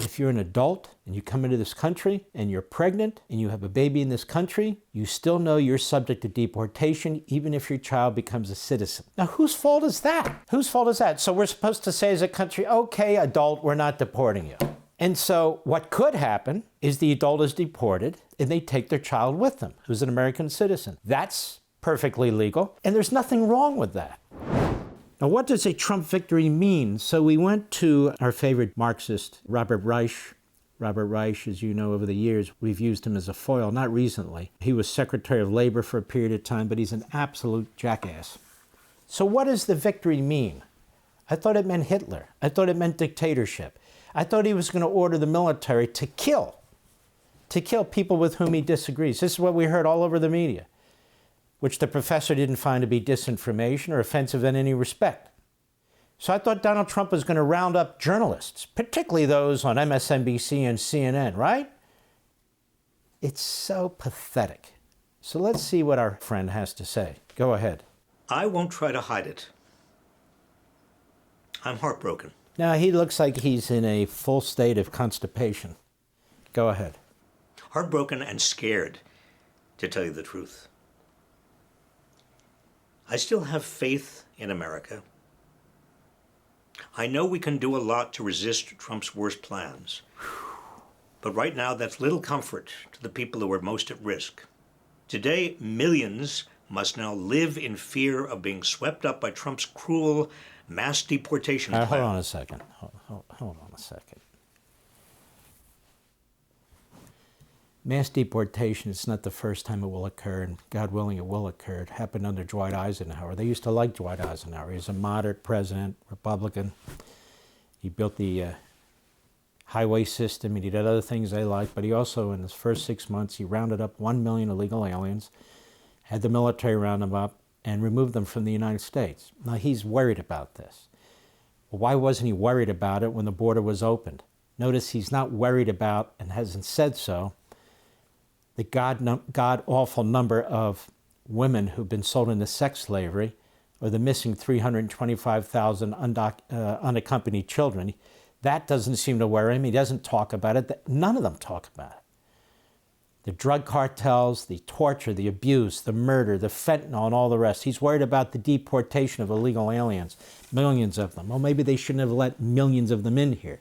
If you're an adult and you come into this country and you're pregnant and you have a baby in this country, you still know you're subject to deportation even if your child becomes a citizen. Now, whose fault is that? Whose fault is that? So we're supposed to say as a country, okay, adult, we're not deporting you. And so what could happen is the adult is deported and they take their child with them, who's an American citizen. That's perfectly legal, and there's nothing wrong with that. Now, what does a Trump victory mean? So we went to our favorite Marxist, Robert Reich. Robert Reich, as you know, over the years, we've used him as a foil, not recently. He was Secretary of Labor for a period of time, but he's an absolute jackass. So what does the victory mean? I thought it meant Hitler. I thought it meant dictatorship. I thought he was going to order the military to kill people with whom he disagrees. This is what we heard all over the media, which the professor didn't find to be disinformation or offensive in any respect. So I thought Donald Trump was going to round up journalists, particularly those on MSNBC and CNN, right? It's so pathetic. So let's see what our friend has to say. Go ahead. I won't try to hide it. I'm heartbroken. Now, he looks like he's in a full state of constipation. Go ahead. Heartbroken and scared, to tell you the truth. I still have faith in America. I know we can do a lot to resist Trump's worst plans. But right now, that's little comfort to the people who are most at risk. Today, millions must now live in fear of being swept up by Trump's cruel mass deportation plan. Hold on a second. Hold on a second. Mass deportation is not the first time it will occur, and God willing it will occur. It happened under Dwight Eisenhower. They used to like Dwight Eisenhower. He was a moderate president, Republican. He built the highway system, and he did other things they liked, but he also, in his first 6 months, he rounded up 1 million illegal aliens, had the military round them up, and removed them from the United States. Now, he's worried about this. Well, why wasn't he worried about it when the border was opened? Notice he's not worried about, and hasn't said so, the god-awful number of women who've been sold into sex slavery, or the missing 325,000 unaccompanied children. That doesn't seem to worry him. He doesn't talk about it. None of them talk about it. The drug cartels, the torture, the abuse, the murder, the fentanyl, and all the rest. He's worried about the deportation of illegal aliens, millions of them. Well, maybe they shouldn't have let millions of them in here.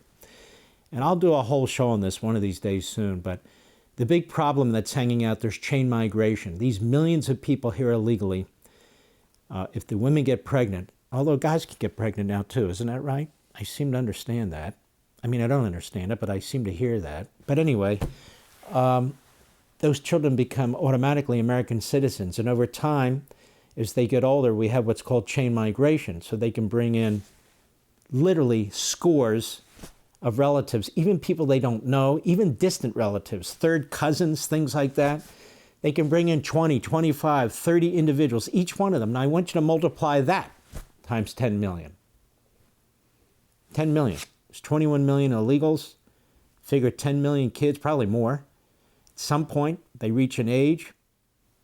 And I'll do a whole show on this one of these days soon, but the big problem that's hanging out, there's chain migration. These millions of people here illegally, if the women get pregnant, although guys can get pregnant now too, isn't that right? I seem to understand that. I mean, I don't understand it, but I seem to hear that. But anyway, those children become automatically American citizens. And over time, as they get older, we have what's called chain migration. So they can bring in literally scores of relatives, even people they don't know, even distant relatives, third cousins, things like that. They can bring in 20, 25, 30 individuals, each one of them. Now, I want you to multiply that times 10 million. 10 million. There's 21 million illegals. Figure 10 million kids, probably more. At some point, they reach an age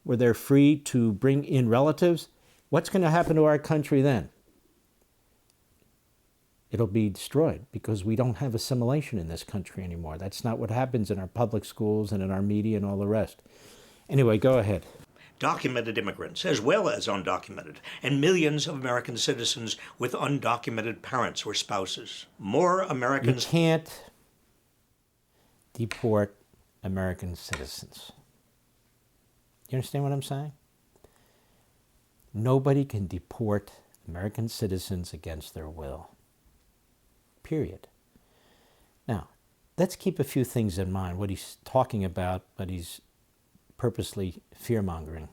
where they're free to bring in relatives. What's going to happen to our country then? It'll be destroyed because we don't have assimilation in this country anymore. That's not what happens in our public schools and in our media and all the rest. Anyway, go ahead. Documented immigrants, as well as undocumented, and millions of American citizens with undocumented parents or spouses. More Americans... You can't deport American citizens. You understand what I'm saying? Nobody can deport American citizens against their will. Period. Now, let's keep a few things in mind, what he's talking about, but he's purposely fear-mongering.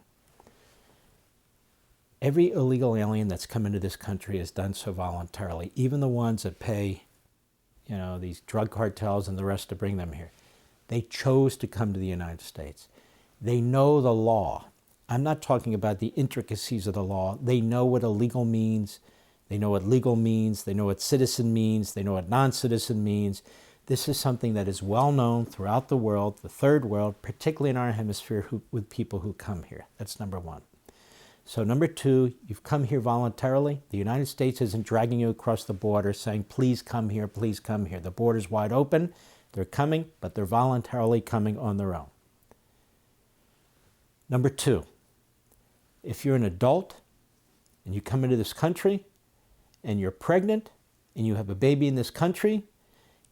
Every illegal alien that's come into this country has done so voluntarily, even the ones that pay, these drug cartels and the rest to bring them here. They chose to come to the United States. They know the law. I'm not talking about the intricacies of the law. They know what illegal means. They know what legal means. They know what citizen means. They know what non-citizen means. This is something that is well known throughout the world, the third world, particularly in our hemisphere, with people who come here. That's number one. So number two, you've come here voluntarily. The United States isn't dragging you across the border saying, please come here, please come here. The border's wide open. They're coming, but they're voluntarily coming on their own. Number two, if you're an adult and you come into this country and you're pregnant and you have a baby in this country,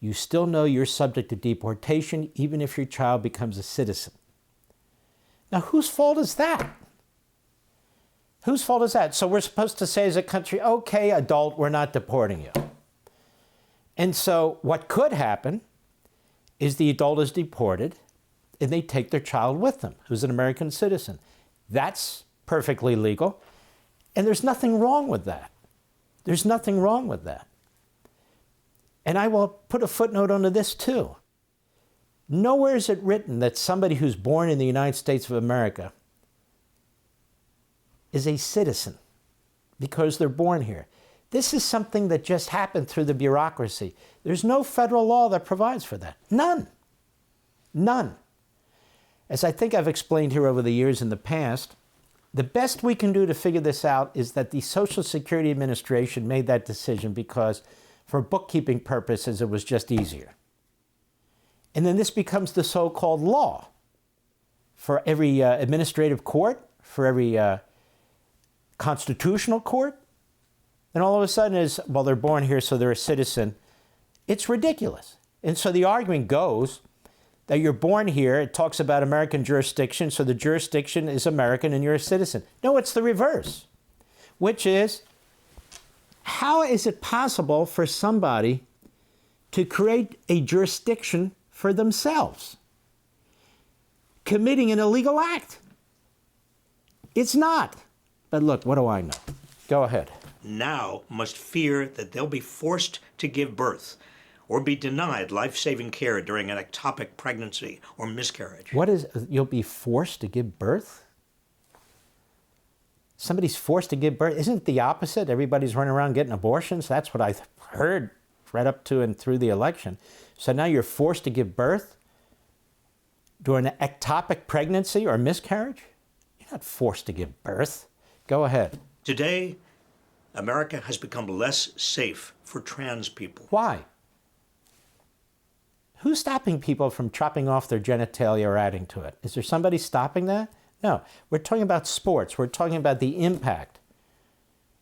you still know you're subject to deportation even if your child becomes a citizen. Now, whose fault is that? Whose fault is that? So we're supposed to say as a country, okay, adult, we're not deporting you. And so what could happen is the adult is deported and they take their child with them, who's an American citizen. That's perfectly legal. And there's nothing wrong with that. There's nothing wrong with that. And I will put a footnote onto this too. Nowhere is it written that somebody who's born in the United States of America is a citizen because they're born here. This is something that just happened through the bureaucracy. There's no federal law that provides for that. None. None. As I think I've explained here over the years in the past, the best we can do to figure this out is that the Social Security Administration made that decision because for bookkeeping purposes, it was just easier. And then this becomes the so-called law for every administrative court, for every constitutional court. And all of a sudden is, well, they're born here, so they're a citizen. It's ridiculous. And so the argument goes that you're born here, it talks about American jurisdiction, so the jurisdiction is American and you're a citizen. No, it's the reverse, which is, how is it possible for somebody to create a jurisdiction for themselves, committing an illegal act? It's not. But look, what do I know? Go ahead. Now must fear that they'll be forced to give birth or be denied life-saving care during an ectopic pregnancy or miscarriage. What is, you'll be forced to give birth? Somebody's forced to give birth? Isn't it the opposite? Everybody's running around getting abortions? That's what I heard right up to and through the election. So now you're forced to give birth during an ectopic pregnancy or miscarriage? You're not forced to give birth. Go ahead. Today, America has become less safe for trans people. Why? Who's stopping people from chopping off their genitalia or adding to it? Is there somebody stopping that? No. We're talking about sports. We're talking about the impact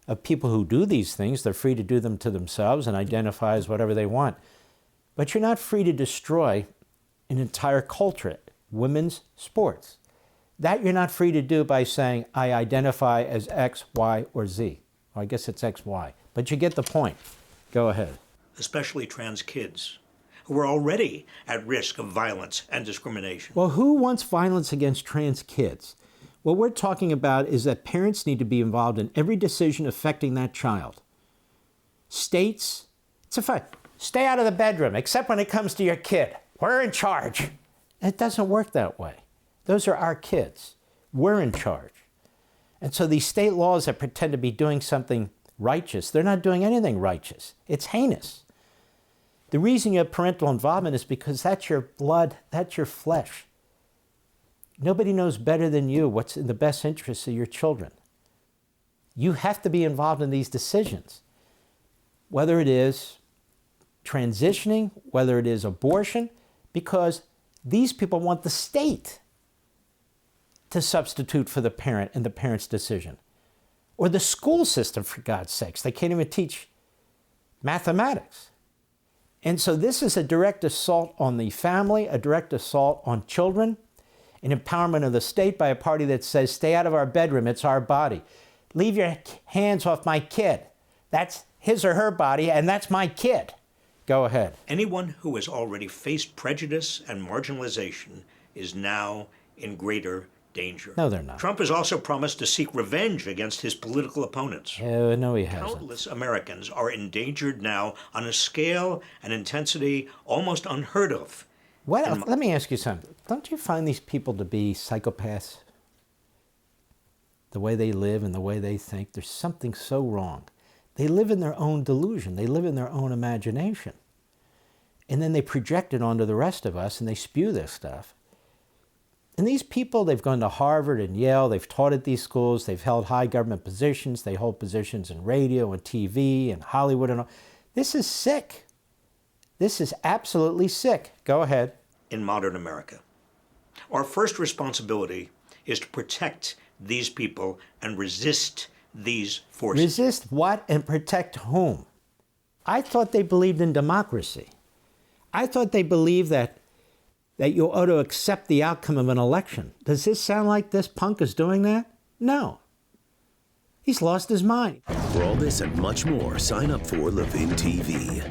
of people who do these things. They're free to do them to themselves and identify as whatever they want. But you're not free to destroy an entire culture, women's sports. That you're not free to do by saying, I identify as X, Y, or Z. Well, I guess it's X, Y. But you get the point. Go ahead. Especially trans kids, who are already at risk of violence and discrimination. Well, who wants violence against trans kids? What we're talking about is that parents need to be involved in every decision affecting that child. States, it's a fact. Stay out of the bedroom, except when it comes to your kid. We're in charge. It doesn't work that way. Those are our kids. We're in charge. And so these state laws that pretend to be doing something righteous, they're not doing anything righteous. It's heinous. The reason you have parental involvement is because that's your blood, that's your flesh. Nobody knows better than you what's in the best interest of your children. You have to be involved in these decisions, whether it is transitioning, whether it is abortion, because these people want the state to substitute for the parent and the parent's decision. Or the school system, for God's sakes. They can't even teach mathematics. And so this is a direct assault on the family, a direct assault on children, an empowerment of the state by a party that says, stay out of our bedroom, it's our body. Leave your hands off my kid. That's his or her body, and that's my kid. Go ahead. Anyone who has already faced prejudice and marginalization is now in greater danger. No, they're not. Trump has also promised to seek revenge against his political opponents. No, he hasn't. Countless Americans are endangered now on a scale and intensity almost unheard of. Let me ask you something. Don't you find these people to be psychopaths? The way they live and the way they think, there's something so wrong. They live in their own delusion. They live in their own imagination. And then they project it onto the rest of us and they spew this stuff. And these people, they've gone to Harvard and Yale, they've taught at these schools, they've held high government positions, they hold positions in radio and TV and Hollywood and all. This is sick. This is absolutely sick. Go ahead. In modern America, our first responsibility is to protect these people and resist these forces. Resist what and protect whom? I thought they believed in democracy. I thought they believed that you ought to accept the outcome of an election. Does this sound like this punk is doing that? No. He's lost his mind. For all this and much more, sign up for Levin TV.